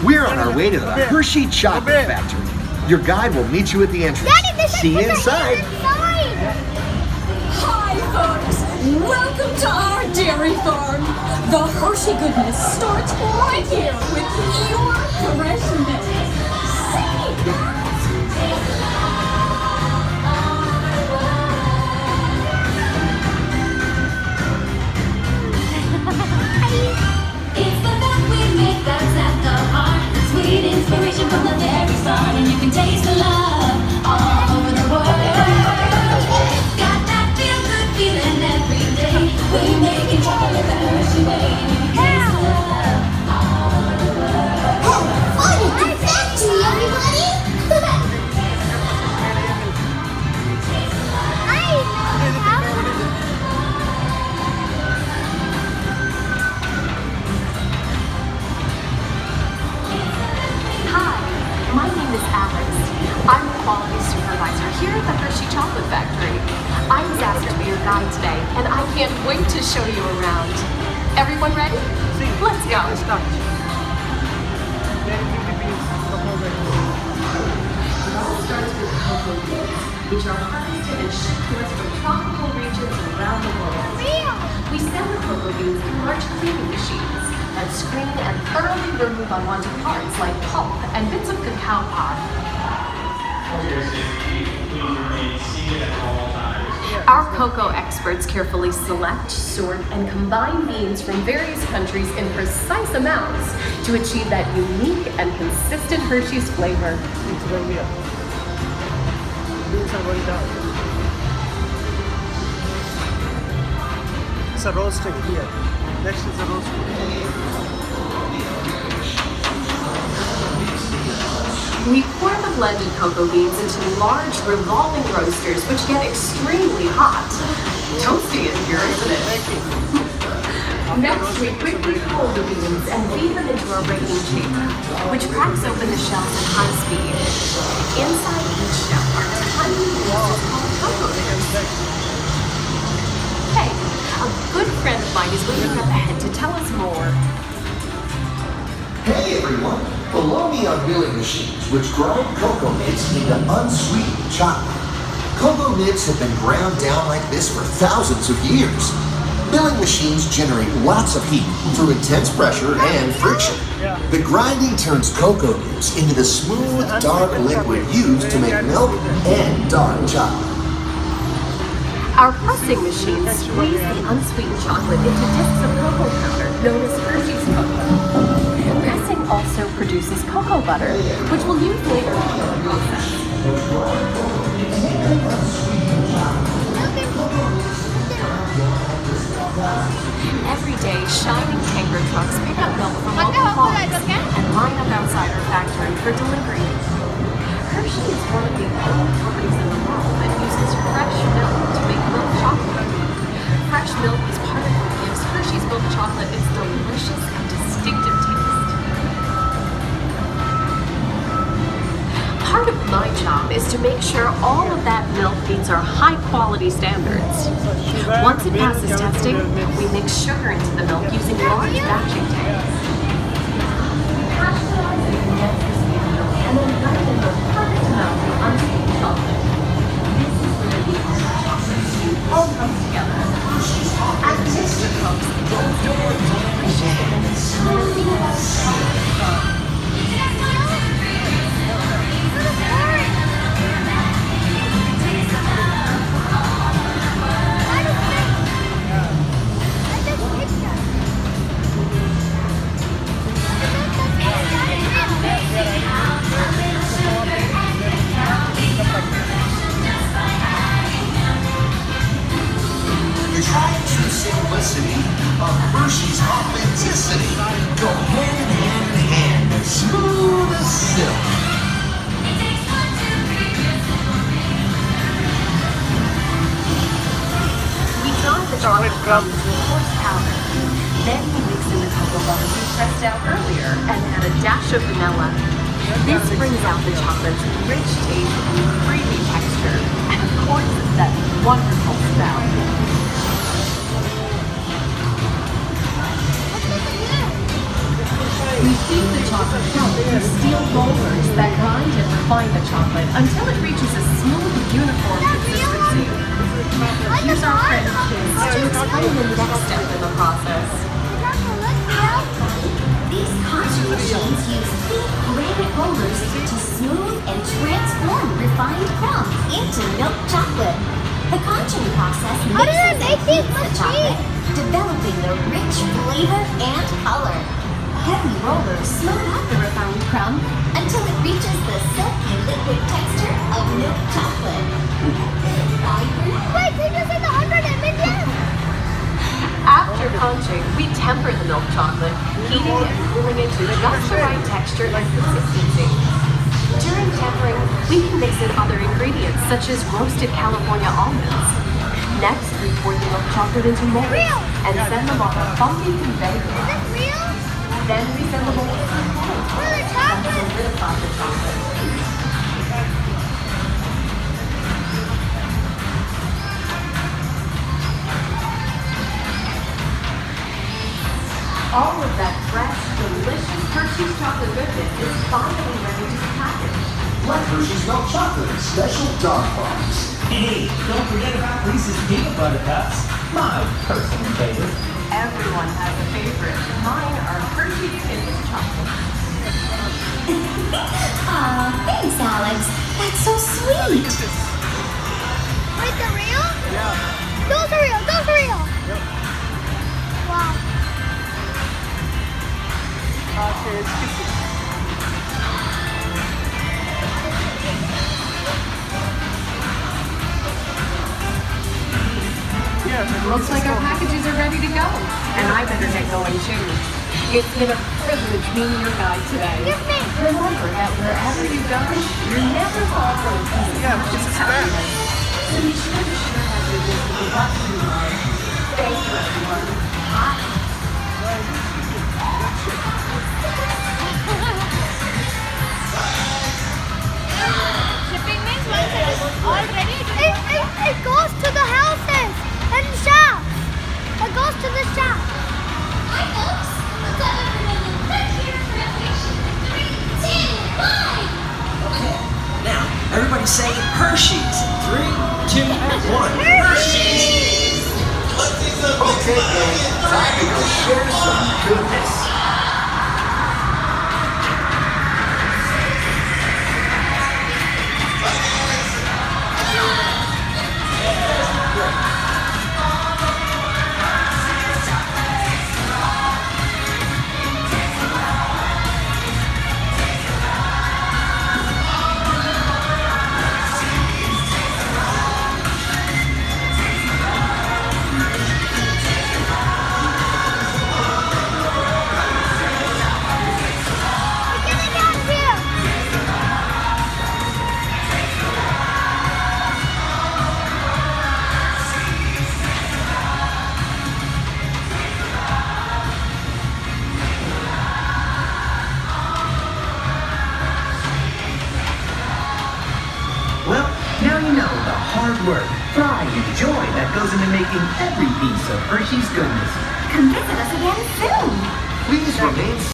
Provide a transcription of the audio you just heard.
We're on our way to the Hershey Chocolate Factory. Your guide will meet you at the entrance. See you inside. Hi, folks. Welcome to our dairy farm. The Hershey goodness starts right here with your fresh milk. See that? It's the milk we make that's at the heart. Sweet inspiration from the very start, and you can taste the love all over the world. Got that feel-good feeling every day. We make it chocolate the Hershey way, and you can taste the love all over the world. Fun at the factory, everybody! My name is Alex. I'm the quality supervisor here at the Hershey Chocolate Factory. I was asked to be your guide today, and I can't wait to show you around. Everyone ready? Let's go. It all starts with cocoa beans, which are harvested and shipped to us from tropical regions around the world. We send the cocoa beans in large cleaning machines that screen and thoroughly remove unwanted parts like pulp and bits of cacao pod. Our cocoa experts carefully select, sort, and combine beans from various countries in precise amounts to achieve that unique and consistent Hershey's flavor. It's a roasting here. Next is a roasting. We pour the blended cocoa beans into large revolving roasters which get extremely hot. Toasty in here, isn't it? Next, we quickly pull the beans and feed them into our raking chamber, which cracks open the shells at high speed. Inside each shell are tiny balls called cocoa nibs. Hey, a good friend of mine is waiting up ahead to tell us more. Hey everyone! Below me are milling machines which grind cocoa nibs into unsweetened chocolate. Cocoa nibs have been ground down like this for thousands of years. Milling machines generate lots of heat through intense pressure and friction. The grinding turns cocoa nibs into the smooth, dark liquid used to make milk and dark chocolate. Our pressing machines squeeze the unsweetened chocolate into discs of cocoa powder known as Hershey's cocoa. Pressing also produces cocoa butter, which we'll use later in the process. Every day, shining tanker trucks pick up milk from local farms and line up outside our factory for delivery. Hershey is one of the only companies in the world that uses fresh milk to make milk chocolate. Fresh milk is part of what gives Hershey's milk chocolate its delicious and distinctive taste. Part of my job is to make sure all of that milk meets our high quality standards. Once it passes testing, we mix sugar into the milk using large batching tanks. And then grind in the perfect amount of unsweetened chocolate. This is where the chocolate all comes together. At Mr. Cook's, we'll store delicious and slowly chocolate. The tried and true simplicity of Hershey's authenticity go hand in hand as smooth as silk. We dry the chocolate crumbs with coarse powder. Then we mix in the cocoa butter we pressed out earlier and add a dash of vanilla. This brings out the chocolate's rich taste and creamy texture, and of course, that wonderful smell. We heat the chocolate crumb with steel rollers that grind and refine the chocolate until it reaches a smooth, uniform consistency. Here's our friend Kids to explain the next step in the process. These conching machines use thick granite rollers to smooth and transform refined crumbs into milk chocolate. The conching process mixes and heats the chocolate, developing the rich flavor and color. Heavy rollers smooth out the refined crumb until it reaches the silky liquid texture of milk chocolate. Wait, did you see the 100 images? After conching, we temper the milk chocolate, heating and cooling it to just the right texture and consistency. During tempering, we can mix in other ingredients such as roasted California almonds. Next, we pour the milk chocolate into molds and send them on a bumpy conveyor. Is this real? Then we send the molds to the molds For the chocolate? to solidify the chocolate. All of that fresh, delicious Hershey's chocolate goodness is finally ready to be packaged. Like Hershey's milk chocolate, special dog box. Hey, don't forget about Reese's peanut butter cups, my personal favorite. Everyone has a favorite. Mine are Hershey's Kisses chocolate. Aw, thanks, Alex. That's so sweet. Wait, they're real? Yeah. Those are real. Those are real. Yep. Wow. Looks like our packages are ready to go. And I better get going too. It's been a privilege being your guide today. Excuse me. Remember that wherever you go, you're never far from a piece of happiness. So be sure to share that visit with the ones you love. Thank you, everyone. Bye. Shipping means once it is already. It goes to the houses and shops. It goes to the shop. Hi, folks. Let's have everyone look right here for animation. 3, 2, 1. Okay, now everybody say Hershey's. 3, 2, 1. Hershey's. Okay, gang, time to go share some goodness. Well, now you know the hard work, pride, and joy that goes into making every piece of Hershey's goodness. Come visit us again soon. Please remain